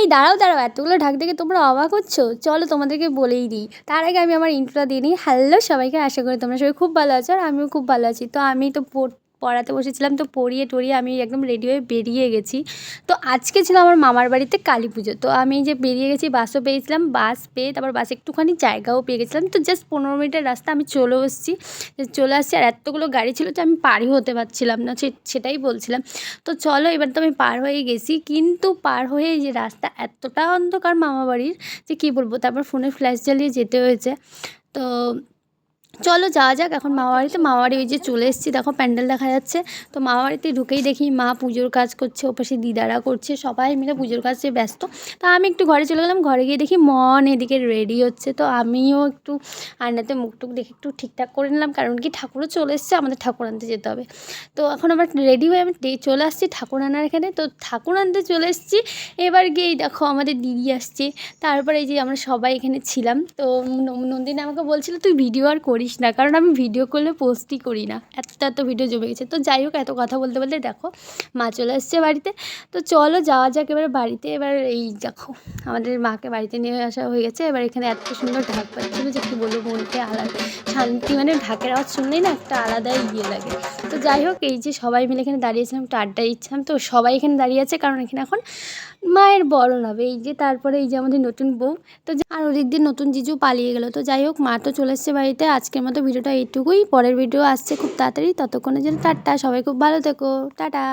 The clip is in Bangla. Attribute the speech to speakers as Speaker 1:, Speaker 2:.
Speaker 1: এই দাঁড়াও দাঁড়াও, এতগুলো ঢাক দেখে তোমরা অবাক হচ্ছ? চলো তোমাদেরকে বলেই দিই। তার আগে আমি আমার ইন্ট্রোটা দিয়ে নিই। হ্যালো সবাইকে, আশা করি তোমরা সবাই খুব ভালো আছো, আর আমিও খুব ভালো আছি। তো আমি তো পড়াতে বসেছিলাম, তো পড়িয়ে টড়িয়ে আমি একদম রেডি হয়ে বেরিয়ে গেছি। তো আজকে ছিল আমার মামার বাড়িতে কালী পুজো। তো আমি যে বেরিয়ে গেছি, বাসও পেয়েছিলাম, বাস পেয়ে তারপর বাসে একটুখানি জায়গাও পেয়ে গেছিলাম। তো জাস্ট 15 মিনিটের রাস্তা আমি চলে আসছি, আর এতগুলো গাড়ি ছিল যে আমি পারই হতে পারছিলাম না, সেটাই বলছিলাম। তো চলো, এবার তো আমি পার হয়ে গেছি, কিন্তু পার হয়ে এই যে রাস্তা এতটা অন্ধকার মামা বাড়ির যে কী বলবো। তারপর ফোনে ফ্ল্যাশ জ্বালিয়ে যেতে হয়েছে। তো চলো যাওয়া যাক এখন মামাবাড়িতে। মামাবাড়ি ওই যে চলে এসেছি, দেখো প্যান্ডেল দেখা যাচ্ছে। তো মামাবাড়িতে ঢুকেই দেখি মা পুজোর কাজ করছে, ওপাশে দিদারা করছে, সবাই মিলে পুজোর কাজে ব্যস্ত। তা আমি একটু ঘরে চলে গেলাম, ঘরে গিয়ে দেখি মন এদিকে রেডি হচ্ছে। তো আমিও একটু আয়নাতে মুখটুক দেখে একটু ঠিকঠাক করে নিলাম, কারণ কি ঠাকুরও চলে এসছে, আমাদের ঠাকুর আনতে যেতে হবে। তো এখন আবার রেডি হয়ে আমি চলে আসছি ঠাকুর আনার এখানে। তো ঠাকুর আনতে চলে এসেছি, এবার গিয়েই দেখো আমাদের দিদি আসছে। তারপরে এই যে আমরা সবাই এখানে ছিলাম। তো নন্দিনী আমাকে বলছিল তুই ভিডিও আর করিস না, কারণ আমি ভিডিও করলে পোস্টই করি না, এত ভিডিও জমে গেছে। তো যাই হোক, এত কথা বলতে বলতে দেখো মা চলে আসছে বাড়িতে। তো চলো যাওয়া যাক এবার বাড়িতে। এবার এই দেখো আমাদের মাকে বাড়িতে নিয়ে আসা হয়ে গেছে। এবার এখানে এত সুন্দর ঢাক পাচ্ছিল যে কী বলবো, মনকে আলাদা শান্তি, মানে ঢাকের আওয়াজ শুনলেই না একটা আলাদাই ইয়ে লাগে। তো যাই হোক, এই যে সবাই মিলে এখানে দাঁড়িয়েছিলাম, একটু আড্ডা দিচ্ছিলাম। তো সবাই এখানে দাঁড়িয়ে আছে, কারণ এখানে এখন মায়ের বরণ হবে। এই যে তারপরে এই যে আমাদের নতুন বউ, তো আর ওদিক দিয়ে নতুন জিজু পালিয়ে গেল। তো যাই হোক, মা তো চলে এসছে বাড়িতে। আজকের মতো ভিডিওটা এইটুকুই, পরের ভিডিও আসছে খুব তাড়াতাড়ি। ততক্ষণের জন্য টাটা, সবাই খুব ভালো থেকো, টাটা।